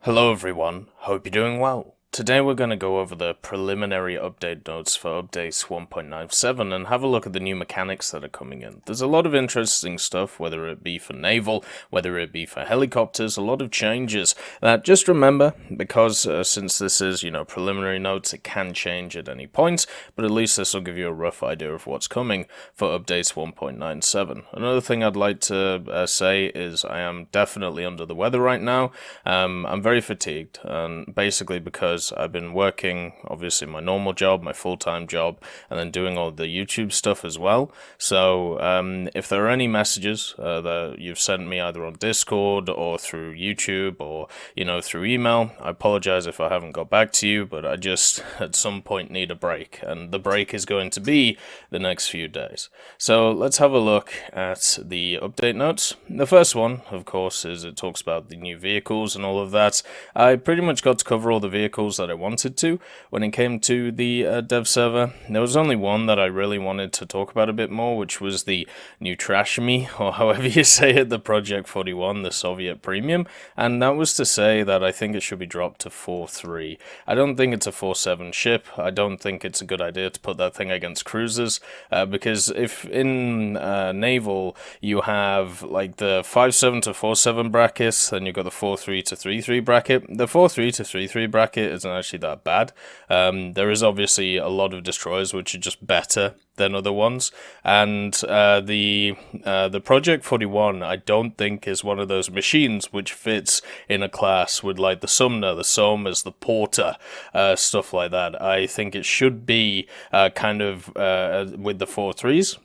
Hello everyone, hope you're doing well. Today we're going to go over the preliminary update notes for updates 1.97 and have a look at the new mechanics that are coming in. There's a lot of interesting stuff, whether it be for naval, whether it be for helicopters, a lot of changes. Just remember, because since this is, preliminary notes, it can change at any point, but at least this will give you a rough idea of what's coming for updates 1.97. Another thing I'd like to say is I am definitely under the weather right now. I'm very fatigued, and basically because I've been working, obviously, my normal job, my full-time job, and then doing all the YouTube stuff as well. So if there are any messages that you've sent me either on Discord or through YouTube or, through email, I apologize if I haven't got back to you, but I just, at some point, need a break. And the break is going to be the next few days. So let's have a look at the update notes. The first one, of course, is it talks about the new vehicles and all of that. I pretty much got to cover all the vehicles that I wanted to when it came to the dev server. There was only one that I really wanted to talk about a bit more, which was the new Trashmi, or however you say it, the Project 41, the Soviet Premium, and that was to say that I think it should be dropped to 4.3. I don't think it's a 4.7 ship. I don't think it's a good idea to put that thing against cruisers, because if in naval you have like the 5.7 to 4.7 brackets, then you've got the 4.3 to 3.3 bracket. The 4.3 to 3.3 bracket isn't actually that bad. There is obviously a lot of destroyers which are just better than other ones, and the Project 41 I don't think is one of those machines which fits in a class with like the Sumner, the Somers, the Porter, stuff like that. I think it should be kind of with the 4.3s.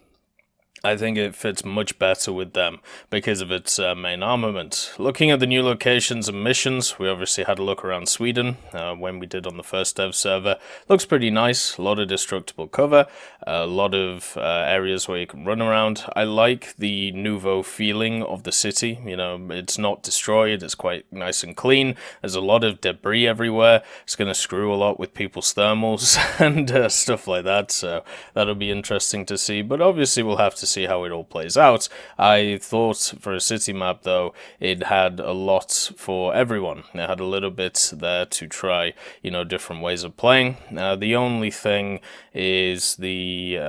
I think it fits much better with them because of its main armament. Looking at the new locations and missions, we obviously had a look around Sweden when we did on the first dev server. Looks pretty nice, a lot of destructible cover, a lot of areas where you can run around. I like the nouveau feeling of the city. It's not destroyed, it's quite nice and clean. There's a lot of debris everywhere. It's going to screw a lot with people's thermals and stuff like that, so that'll be interesting to see, but obviously we'll have to see how it all plays out. I thought for a city map, though, it had a lot for everyone. It had a little bit there to try, different ways of playing. The only thing is the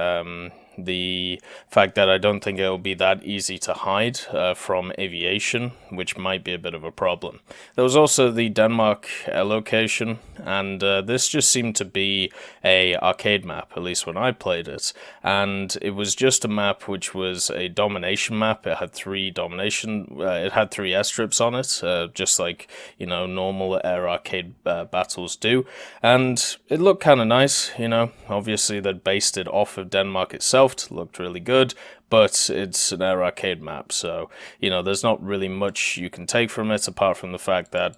fact that I don't think it'll be that easy to hide from aviation, which might be a bit of a problem. There was also the Denmark location, and this just seemed to be a arcade map, at least when I played it, and it was just a map which was a domination map. It had three airstrips on it, just like normal air arcade battles do, and it looked kind of nice. Obviously they based it off of Denmark itself. Looked really good, but it's an air arcade map, so there's not really much you can take from it apart from the fact that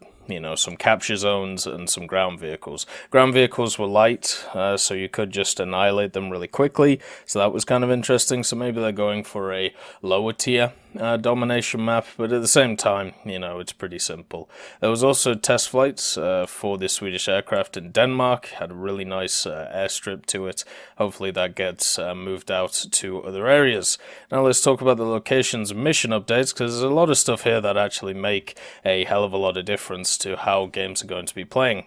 some capture zones and some ground vehicles. Ground vehicles were light, so you could just annihilate them really quickly, so that was kind of interesting. So maybe they're going for a lower tier domination map, but at the same time, it's pretty simple. There was also test flights for the Swedish aircraft in Denmark. Had a really nice airstrip to it. Hopefully that gets moved out to other areas. Now let's talk about the locations and mission updates, because there's a lot of stuff here that actually make a hell of a lot of difference to how games are going to be playing.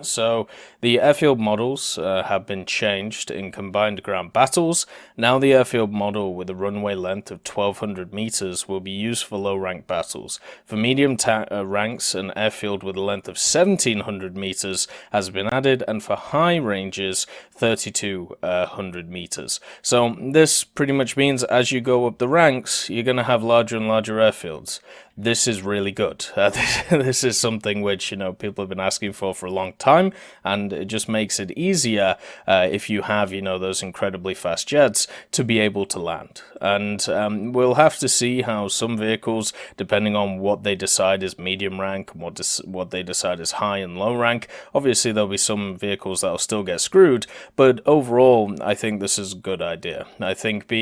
So the airfield models have been changed in combined ground battles. Now the airfield model with a runway length of 1200 meters will be used for low rank battles. For medium ranks, an airfield with a length of 1700 meters has been added, and for high ranges 3200 meters. So this pretty much means as you go up the ranks, you're going to have larger and larger airfields. This is really good. This is something which people have been asking for a long time, and it just makes it easier if you have those incredibly fast jets to be able to land. And we'll have to see how some vehicles, depending on what they decide is medium rank and what they decide is high and low rank, obviously there'll be some vehicles that'll still get screwed, but overall I think this is a good idea. I think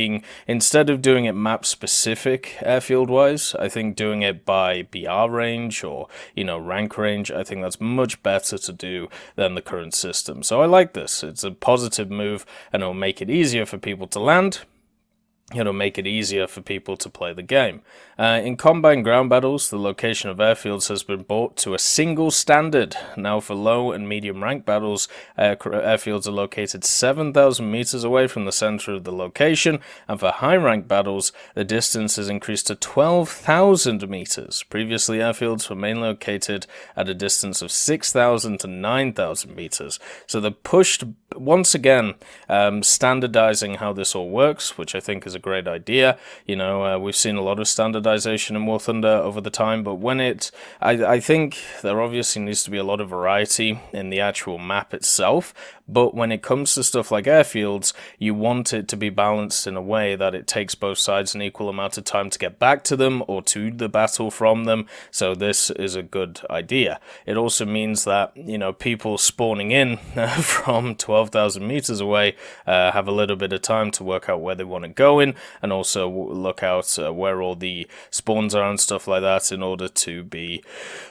instead of doing it map specific airfield wise, I think doing it by BR range or rank range, I think that's much better to do than the current system. So I like this. It's a positive move, and it'll make it easier for people to land. it'll make it easier for people to play the game. In combat and ground battles, the location of airfields has been brought to a single standard. Now for low and medium rank battles, airfields are located 7,000 meters away from the center of the location, and for high rank battles, the distance is increased to 12,000 meters. Previously, airfields were mainly located at a distance of 6,000 to 9,000 meters. So they pushed, once again, standardizing how this all works, which I think is a great idea. You know, we've seen a lot of standardization in War Thunder over the time, but when I think there obviously needs to be a lot of variety in the actual map itself, but when it comes to stuff like airfields, you want it to be balanced in a way that it takes both sides an equal amount of time to get back to them or to the battle from them, so this is a good idea. It also means that, you know, people spawning in from 12,000 meters away have a little bit of time to work out where they want to go in, and also look out where all the spawns are and stuff like that in order to be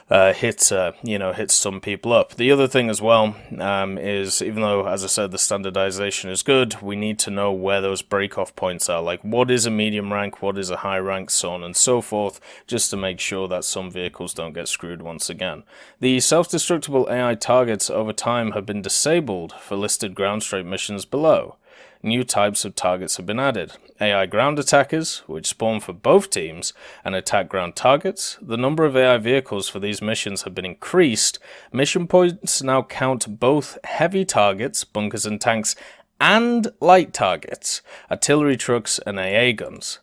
hit some people up. The other thing as well is, even though, as I said, the standardization is good, we need to know where those break-off points are, like what is a medium rank, what is a high rank, so on and so forth, just to make sure that some vehicles don't get screwed once again. The self-destructible AI targets over time have been disabled for listed ground strike missions below. New types of targets have been added. AI ground attackers, which spawn for both teams and attack ground targets. The number of AI vehicles for these missions have been increased. Mission points now count both heavy targets, bunkers and tanks, and light targets, artillery trucks and AA guns.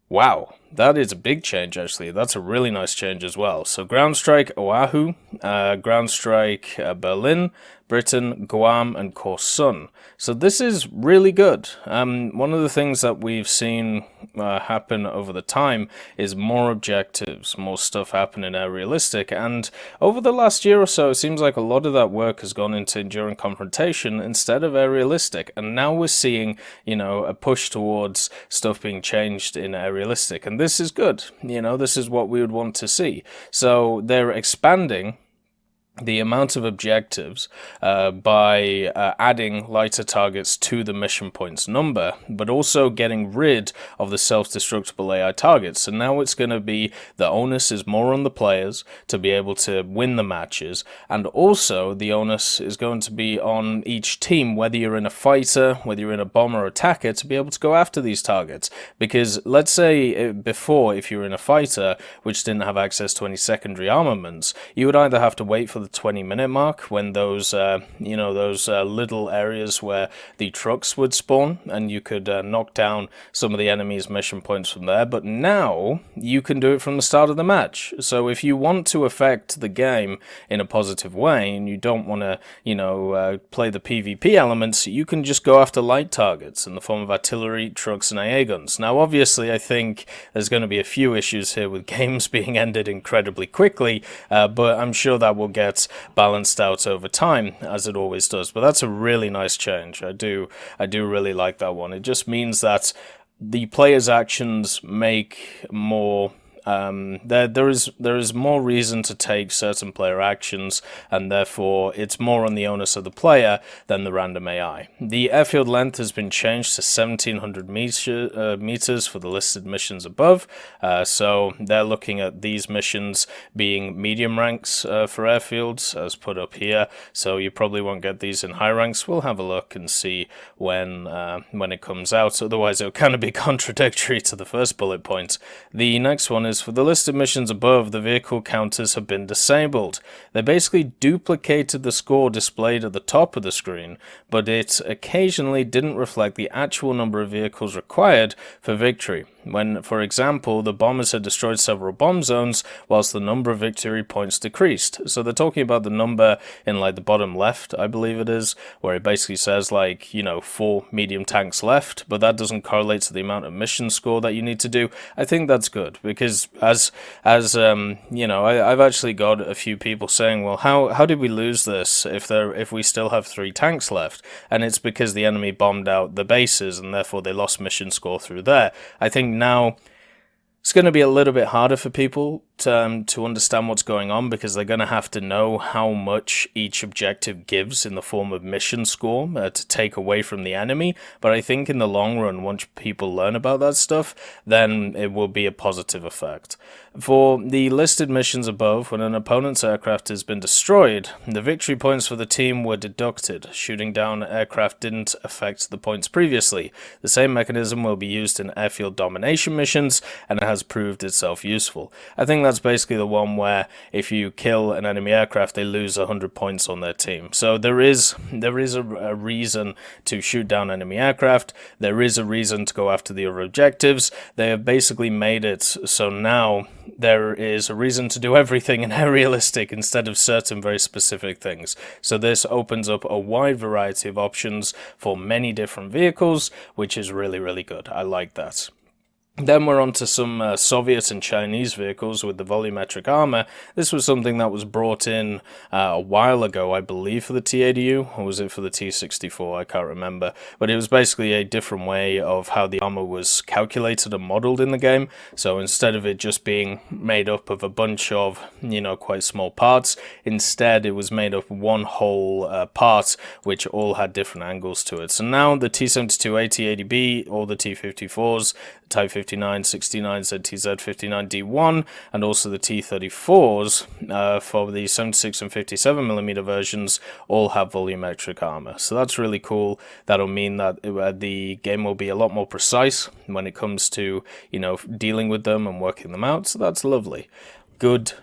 Wow, that is a big change actually. That's a really nice change as well. So Ground Strike Oahu, Ground Strike Berlin, Britain, Guam, and Korsun. So this is really good. One of the things that we've seen happen over the time is more objectives, more stuff happening air realistic, and over the last year or so, it seems like a lot of that work has gone into enduring confrontation instead of air realistic, and now we're seeing, you know, a push towards stuff being changed in air realistic, and this is good. You know, this is what we would want to see. So they're expanding the amount of objectives by adding lighter targets to the mission points number, but also getting rid of the self-destructible AI targets. So now it's going to be, the onus is more on the players to be able to win the matches, and also the onus is going to be on each team, whether you're in a fighter, whether you're in a bomber or attacker, to be able to go after these targets. Because let's say before, if you were in a fighter which didn't have access to any secondary armaments, you would either have to wait for the 20-minute mark when those little areas where the trucks would spawn, and you could knock down some of the enemy's mission points from there. But now you can do it from the start of the match. So if you want to affect the game in a positive way and you don't want to, play the PvP elements, you can just go after light targets in the form of artillery, trucks, and AA guns. Now, obviously, I think there's going to be a few issues here with games being ended incredibly quickly, but I'm sure that will get balanced out over time, as it always does. But that's a really nice change. I do really like that one. It just means that the player's actions make more there is more reason to take certain player actions, and therefore it's more on the onus of the player than the random AI. The airfield length has been changed to 1,700 meters for the listed missions above, so they're looking at these missions being medium ranks for airfields, as put up here, so you probably won't get these in high ranks. We'll have a look and see when it comes out, otherwise it'll kind of be contradictory to the first bullet point. The next one is, for the listed missions above, the vehicle counters have been disabled. They basically duplicated the score displayed at the top of the screen, but it occasionally didn't reflect the actual number of vehicles required for victory. When, for example, the bombers had destroyed several bomb zones, whilst the number of victory points decreased. So they're talking about the number in like the bottom left, I believe it is, where it basically says 4 medium tanks left, but that doesn't correlate to the amount of mission score that you need to do. I think that's good, because I've actually got a few people saying, well, how did we lose this if we still have 3 tanks left? And it's because the enemy bombed out the bases and therefore they lost mission score through there. I think now It's going to be a little bit harder for people to understand what's going on, because they're going to have to know how much each objective gives in the form of mission score to take away from the enemy. But I think in the long run, once people learn about that stuff, then it will be a positive effect. For the listed missions above, when an opponent's aircraft has been destroyed, the victory points for the team were deducted. Shooting down aircraft didn't affect the points previously. The same mechanism will be used in airfield domination missions, and it has proved itself useful. I think that's basically the one where if you kill an enemy aircraft, they lose 100 points on their team. So there is a reason to shoot down enemy aircraft. There is a reason to go after the other objectives. They have basically made it so now there is a reason to do everything in aerialistic instead of certain very specific things. So this opens up a wide variety of options for many different vehicles, which is really, really good. I like that. Then we're on to some Soviet and Chinese vehicles with the volumetric armor. This was something that was brought in a while ago, I believe, for the T-80U, or was it for the T-64? I can't remember. But it was basically a different way of how the armor was calculated and modeled in the game. So instead of it just being made up of a bunch of, quite small parts, instead it was made up of one whole part, which all had different angles to it. So now the T-72A, T-80B, all the T-54s, Type 59, 69, ZTZ 59D1, and also the T-34s for the 76 and 57mm versions all have volumetric armor. So that's really cool. That'll mean that the game will be a lot more precise when it comes to, dealing with them and working them out. So that's lovely. Good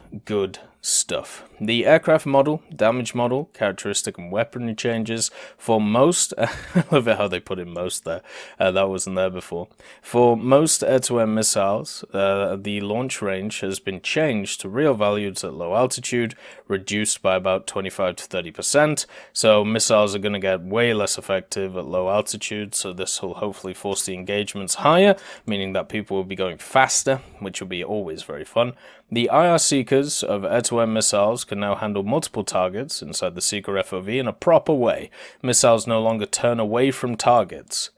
stuff. The aircraft model, damage model, characteristic and weaponry changes for most, I love it how they put in most there, that wasn't there before. For most air-to-air missiles, the launch range has been changed to real values at low altitude, reduced by about 25 to 30%, so missiles are going to get way less effective at low altitude, so this will hopefully force the engagements higher, meaning that people will be going faster, which will be always very fun. The IR seekers of air-to-air missiles can now handle multiple targets inside the seeker FOV in a proper way. Missiles no longer turn away from targets.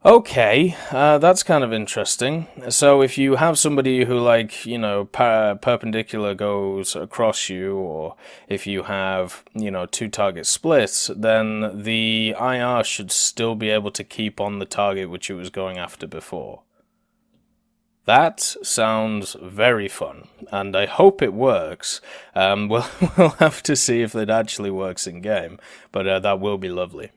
Okay, that's kind of interesting. So if you have somebody who, perpendicular goes across you, or if you have, two target splits, then the IR should still be able to keep on the target which it was going after before. That sounds very fun, and I hope it works. We'll have to see if it actually works in-game, but that will be lovely.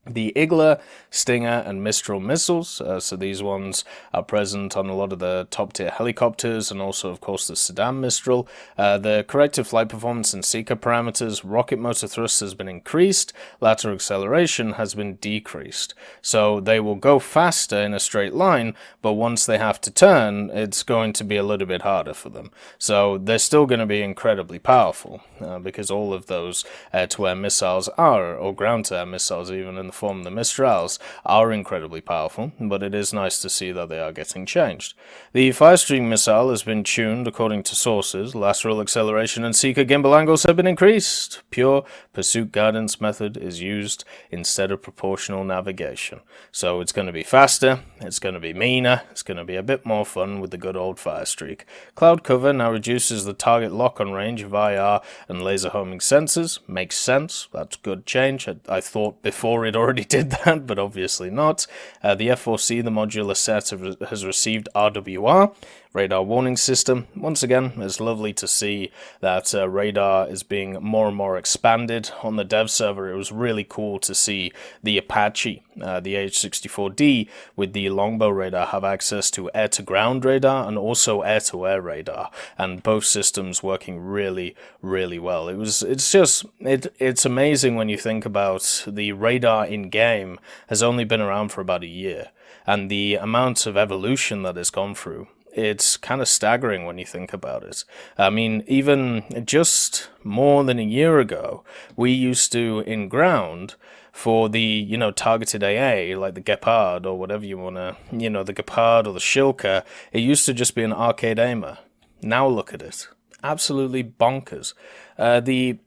The Igla, Stinger, and Mistral missiles, so these ones are present on a lot of the top-tier helicopters, and also, of course, the Sedan Mistral. The corrective flight performance and seeker parameters, rocket motor thrust has been increased, lateral acceleration has been decreased. So they will go faster in a straight line, but once they have to turn, it's going to be a little bit harder for them. So they're still going to be incredibly powerful, because all of those air-to-air missiles are, or ground-to-air missiles even in the form of the Mistrals, are incredibly powerful, but it is nice to see that they are getting changed. The Firestream missile has been tuned according to sources. Lateral acceleration and seeker gimbal angles have been increased. Pure pursuit guidance method is used instead of proportional navigation. So it's going to be faster, it's going to be meaner, it's going to be a bit more fun with the good old Firestreak. Cloud cover now reduces the target lock-on range of IR and laser homing sensors. Makes sense, that's good change. I thought before it already did that, but obviously not. The F4C, the modular set, has received RWR, radar warning system. Once again, it's lovely to see that radar is being more and more expanded on the dev server. It was really cool to see the Apache, the H-64D, with the longbow radar have access to air-to-ground radar and also air-to-air radar, and both systems working really, really well. It's amazing when you think about the radar in-game has only been around for about a year, and the amount of evolution that has gone through. It's kind of staggering when you think about it. I mean, even just more than a year ago, we used to, in ground, for the, targeted AA, like the Gepard or whatever you want to, the Gepard or the Shilka, it used to just be an arcade aimer. Now look at it. Absolutely bonkers. The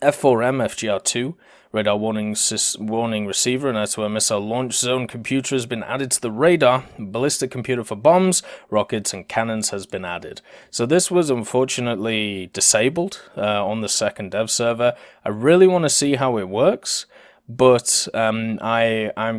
F4M FGR2 Radar warning receiver and air-to-air missile launch zone computer has been added to the radar. Ballistic computer for bombs, rockets, and cannons has been added. So this was unfortunately disabled on the second dev server. I really want to see how it works, but I'm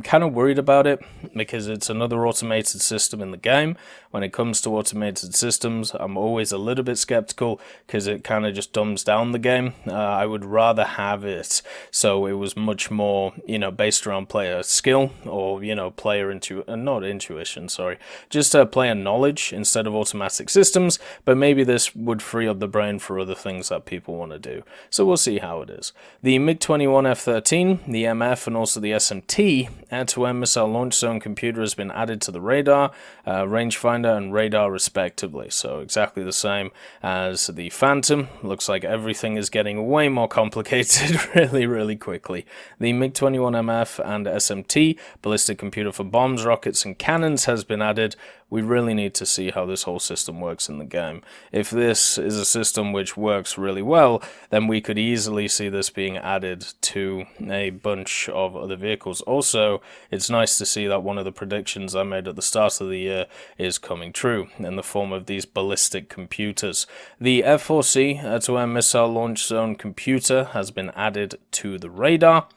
kind of worried about it because it's another automated system in the game. When it comes to automated systems, I'm always a little bit skeptical because it kind of just dumbs down the game. I would rather have it so it was much more, based around player skill or, player not intuition, sorry, just player knowledge instead of automatic systems. But maybe this would free up the brain for other things that people want to do. So we'll see how it is. The MiG-21 F-13, the MF, and also the SMT air-to-air missile launch zone computer has been added to the radar, rangefinder, and radar respectively. So exactly the same as the Phantom. Looks like everything is getting way more complicated really quickly. The MiG-21 MF and SMT ballistic computer for bombs, rockets, and cannons has been added. We really need to see how this whole system works in the game. If this is a system which works really well, then we could easily see this being added to a bunch of other vehicles. Also, it's nice to see that one of the predictions I made at the start of the year is coming true in the form of these ballistic computers. The F-4C air-to-air missile launch zone computer has been added to the radar,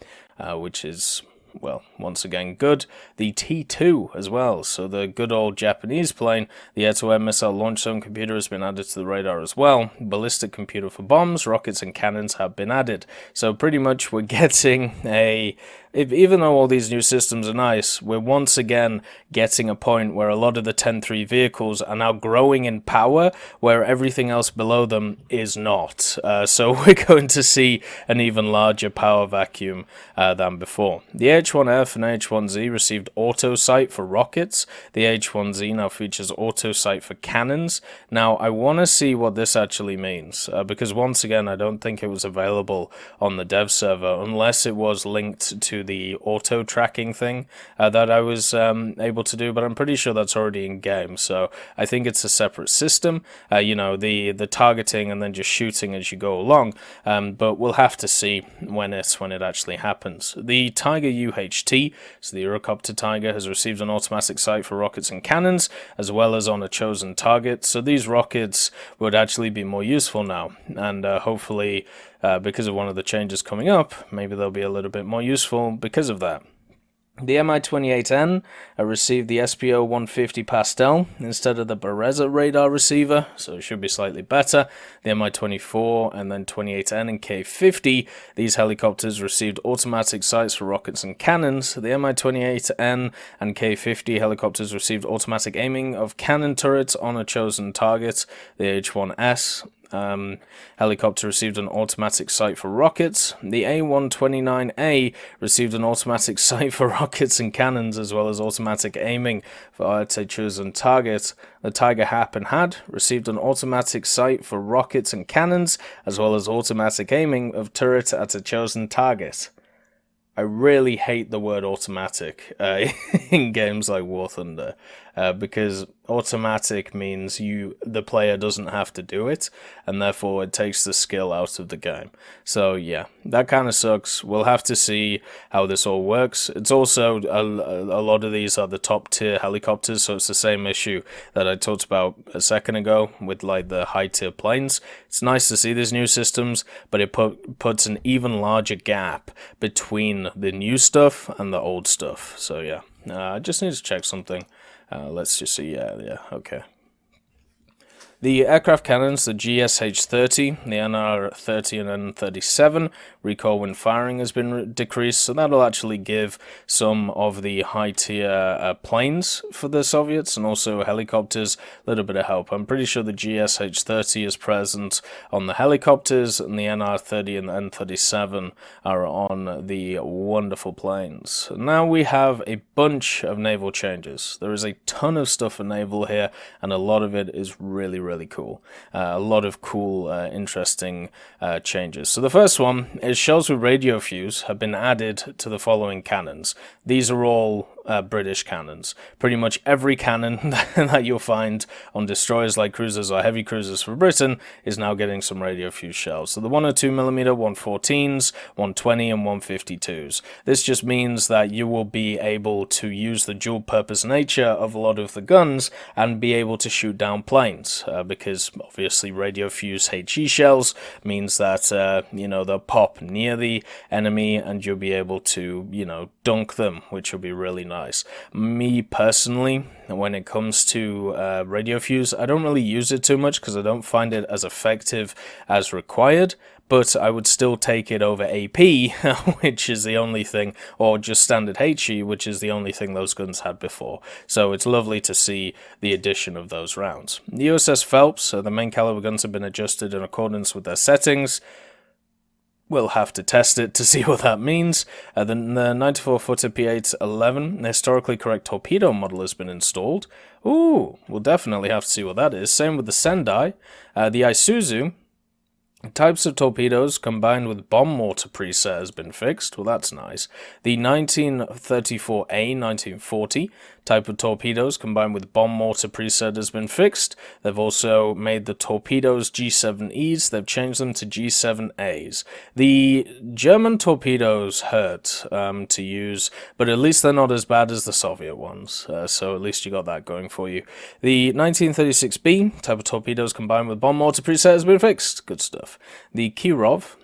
which is, well, once again good. The T2 as well, so the good old Japanese plane, the air-to-air missile launch zone computer has been added to the radar as well. Ballistic computer for bombs, rockets, and cannons have been added. So pretty much we're getting even though all these new systems are nice, we're once again getting a point where a lot of the 10.3 vehicles are now growing in power, where everything else below them is not. So we're going to see an even larger power vacuum than before. The H-1F and H-1Z received auto sight for rockets. The H-1Z now features auto sight for cannons. Now, I want to see what this actually means, because once again, I don't think it was available on the dev server, unless it was linked to the auto tracking thing that I was able to do, but I'm pretty sure that's already in game. So I think it's a separate system, the targeting and then just shooting as you go along. But we'll have to see when it actually happens. The Tiger UHT, so the Eurocopter Tiger, has received an automatic sight for rockets and cannons, as well as on a chosen target. So these rockets would actually be more useful now, and hopefully because of one of the changes coming up, maybe they'll be a little bit more useful because of that. The Mi-28N received the SPO 150 Pastel instead of the Bereza radar receiver, so it should be slightly better. The Mi-24 and then 28N and K-50, these helicopters received automatic sights for rockets and cannons. The Mi-28N and K-50 helicopters received automatic aiming of cannon turrets on a chosen target. The H-1S helicopter received an automatic sight for rockets. The A-129A received an automatic sight for rockets and cannons, as well as automatic aiming for a chosen target. The Tiger Hap and Had received an automatic sight for rockets and cannons, as well as automatic aiming of turret at a chosen target. I really hate the word automatic in games like War Thunder, because automatic means the player doesn't have to do it, and therefore it takes the skill out of the game. So yeah, that kind of sucks. We'll have to see how this all works. It's also, a lot of these are the top tier helicopters, so it's the same issue that I talked about a second ago with like the high tier planes. It's nice to see these new systems, but it puts an even larger gap between the new stuff and the old stuff. So yeah, I just need to check something. Let's just see, yeah, okay. The aircraft cannons, the GSH-30, the NR-30 and N-37, recoil when firing has been decreased, so that'll actually give some of the high-tier planes for the Soviets and also helicopters a little bit of help. I'm pretty sure the GSH-30 is present on the helicopters, and the NR-30 and the N-37 are on the wonderful planes. Now we have a bunch of naval changes. There is a ton of stuff for naval here, and a lot of it is really cool. A lot of cool, interesting changes. So the first one is shells with radio fuse have been added to the following cannons. These are all British cannons. Pretty much every cannon that you'll find on destroyers like cruisers or heavy cruisers for Britain is now getting some radio fuse shells. So the 102mm, 114s, 120 and 152s. This just means that you will be able to use the dual purpose nature of a lot of the guns and be able to shoot down planes, because obviously radio fuse HE shells means that they'll pop near the enemy and you'll be able to dunk them, which will be really nice. Me personally, when it comes to radio fuse, I don't really use it too much because I don't find it as effective as required, but I would still take it over AP, which is the only thing, or just standard HE, which is the only thing those guns had before. So it's lovely to see the addition of those rounds. The USS Phelps, the main caliber guns have been adjusted in accordance with their settings. We'll have to test it to see what that means. The 94-footer P811 historically correct torpedo model has been installed. Ooh, we'll definitely have to see what that is. Same with the Sendai. The Isuzu types of torpedoes combined with bomb mortar preset has been fixed. Well, that's nice. The 1934A 1940 type of torpedoes combined with bomb mortar preset has been fixed. They've also made the torpedoes G7Es. They've changed them to G7As. The German torpedoes hurt to use, but at least they're not as bad as the Soviet ones. So at least you got that going for you. The 1936B type of torpedoes combined with bomb mortar preset has been fixed. Good stuff. The Kirov,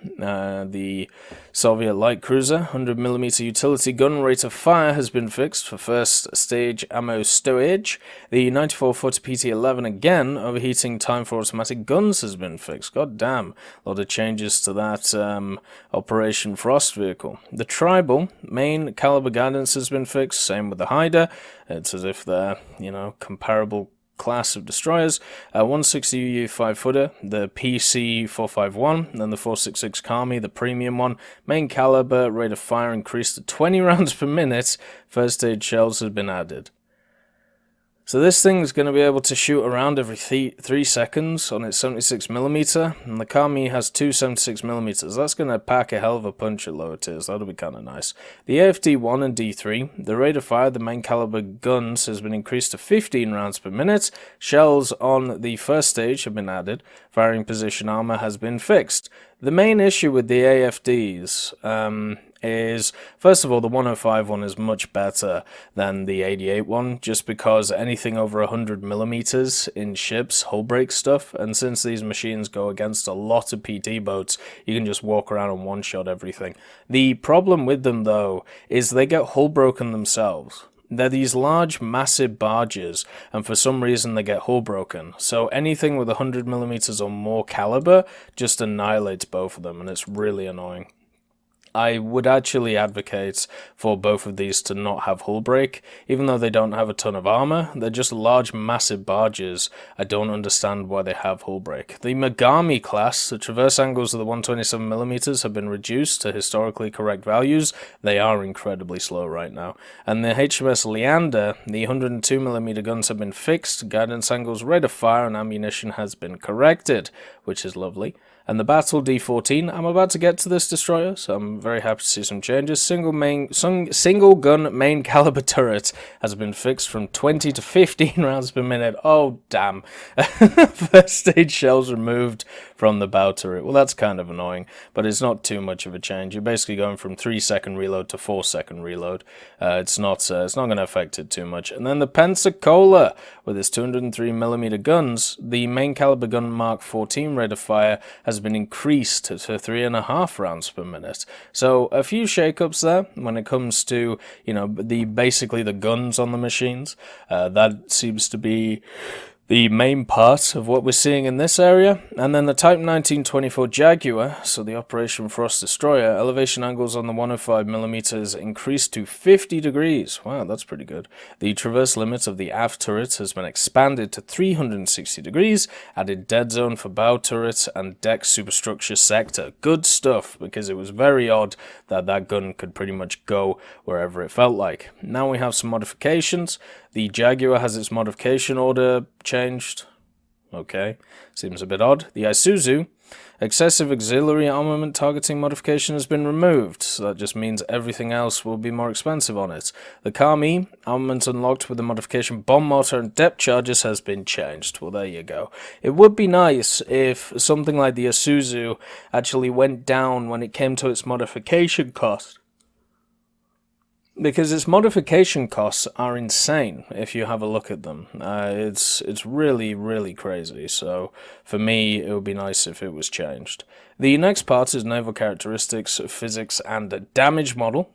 the Soviet light cruiser, 100mm utility gun rate of fire has been fixed for first stage ammo stowage. The 94-footer PT-11 again, overheating time for automatic guns has been fixed. God damn, a lot of changes to that Operation Frost vehicle. The Tribal main caliber guidance has been fixed, same with the Haida. It's as if they're, comparable class of destroyers. 160 5-footer, the PC-451, and then the 466 Kami, the premium one. Main caliber, rate of fire increased to 20 rounds per minute. First stage shells have been added. So this thing is going to be able to shoot around every 3 seconds on its 76mm, and the Kami has two 76mm. That's going to pack a hell of a punch at lower tiers. That'll be kind of nice. The AFD-1 and D3, the rate of fire of the main caliber guns has been increased to 15 rounds per minute. Shells on the first stage have been added. Firing position armor has been fixed. The main issue with the AFDs is, first of all, the 105 one is much better than the 88 one, just because anything over 100mm in ships hull break stuff, and since these machines go against a lot of PT boats, you can just walk around and one-shot everything. The problem with them, though, is they get hull broken themselves. They're these large, massive barges, and for some reason they get hull broken. So anything with 100mm or more caliber just annihilates both of them, and it's really annoying. I would actually advocate for both of these to not have hull break, even though they don't have a ton of armor. They're just large, massive barges. I don't understand why they have hull break. The Megami class, the traverse angles of the 127mm have been reduced to historically correct values. They are incredibly slow right now. And the HMS Leander, the 102mm guns have been fixed. Guidance angles, rate of fire, and ammunition has been corrected, which is lovely. And the Battle D14, I'm about to get to this destroyer, so I'm very happy to see some changes. Single gun main caliber turret has been fixed from 20 to 15 rounds per minute. Oh, damn. First stage shells removed from the bow turret. Well, that's kind of annoying, but it's not too much of a change. You're basically going from 3-second reload to 4-second reload. It's not going to affect it too much. And then the Pensacola, with its 203mm guns, the main caliber gun Mark 14 rate of fire has been increased to 3.5 rounds per minute. So a few shakeups there when it comes to, basically the guns on the machines. That seems to be the main part of what we're seeing in this area. And then the Type 1924 Jaguar, so the Operation Frost Destroyer, elevation angles on the 105mm increased to 50 degrees. Wow, that's pretty good. The traverse limit of the aft turret has been expanded to 360 degrees, added dead zone for bow turret and deck superstructure sector. Good stuff, because it was very odd that that gun could pretty much go wherever it felt like. Now we have some modifications. The Jaguar has its modification order changed. Okay, seems a bit odd. The Isuzu Excessive auxiliary armament targeting modification has been removed, so that just means everything else will be more expensive on it. The Kami, armament unlocked with the modification bomb mortar and depth charges has been changed. Well, there you go. It would be nice if something like the Isuzu actually went down when it came to its modification cost. Because its modification costs are insane if you have a look at them. It's really, really crazy, so for me it would be nice if it was changed. The next part is Naval Characteristics, Physics and Damage Model.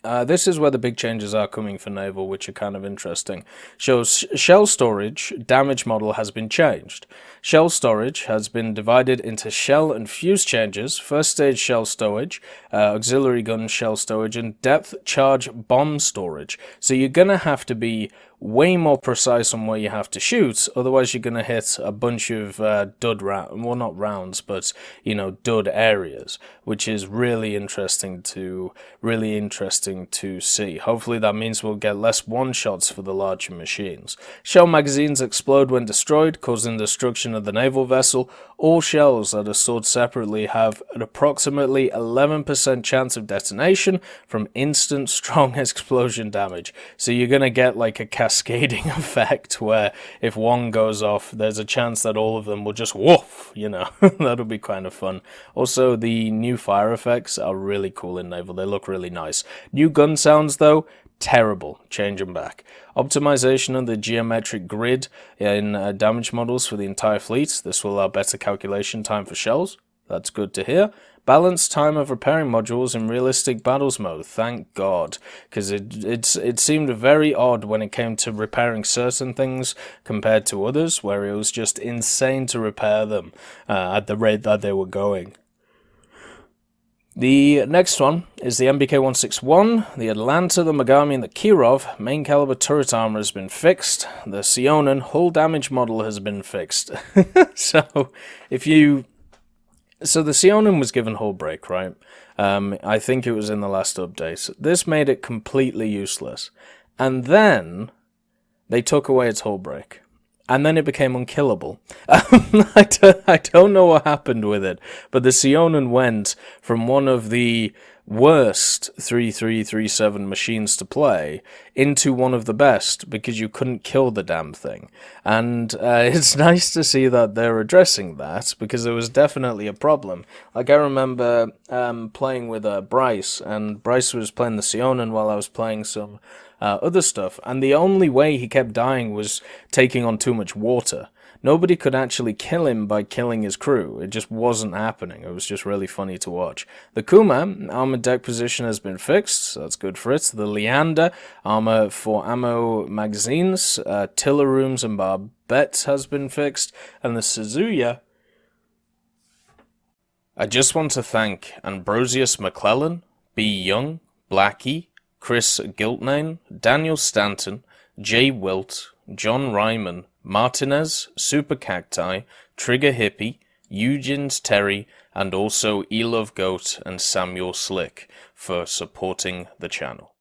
This is where the big changes are coming for Naval, which are kind of interesting. Shows shell storage damage model has been changed. Shell storage has been divided into shell and fuse changes, first stage shell storage, auxiliary gun shell storage, and depth charge bomb storage. So you're going to have to be way more precise on where you have to shoot, otherwise you're going to hit a bunch of dud rounds, well not rounds, but you know, dud areas, which is really interesting to see. Hopefully that means we'll get less one-shots for the larger machines. Shell magazines explode when destroyed, causing destruction of the naval vessel. All shells that are stored separately have an approximately 11% chance of detonation from instant strong explosion damage. So you're going to get like a cascading effect where if one goes off, there's a chance that all of them will just woof, you know. That'll be kind of fun. Also, the new fire effects are really cool in Naval. They look really nice. New gun sounds, though, terrible. Change them back. Optimization of the geometric grid in damage models for the entire fleet. This will allow better calculation time for shells. That's good to hear. Balanced time of repairing modules in realistic battles mode. Thank God, because it seemed very odd when it came to repairing certain things compared to others, where it was just insane to repair them at the rate that they were going. The next one is the MBK-161, the Atlanta, the Megami, and the Kirov. Main caliber turret armor has been fixed. The Sionin hull damage model has been fixed. So the Sionin was given hull break, right? I think it was in the last update. This made it completely useless. And then they took away its hull break. And then it became unkillable. I don't know what happened with it, but the Sionin went from one of the worst 3337 machines to play into one of the best because you couldn't kill the damn thing. And it's nice to see that they're addressing that, because there was definitely a problem. Like, I remember playing with Bryce, and Bryce was playing the Sionin while I was playing some other stuff, and the only way he kept dying was taking on too much water. Nobody could actually kill him by killing his crew. It just wasn't happening. It was just really funny to watch. The Kuma, armored deck position has been fixed, so that's good for it. The Leander, armor for ammo magazines, tiller rooms and barbettes has been fixed. And the Suzuya... I just want to thank Ambrosius McClellan, B. Young, Blackie, Chris Giltnane, Daniel Stanton, Jay Wilt, John Ryman, Martinez, Super Cacti, Trigger Hippie, Eugene's Terry, and also Elove Goat and Samuel Slick for supporting the channel.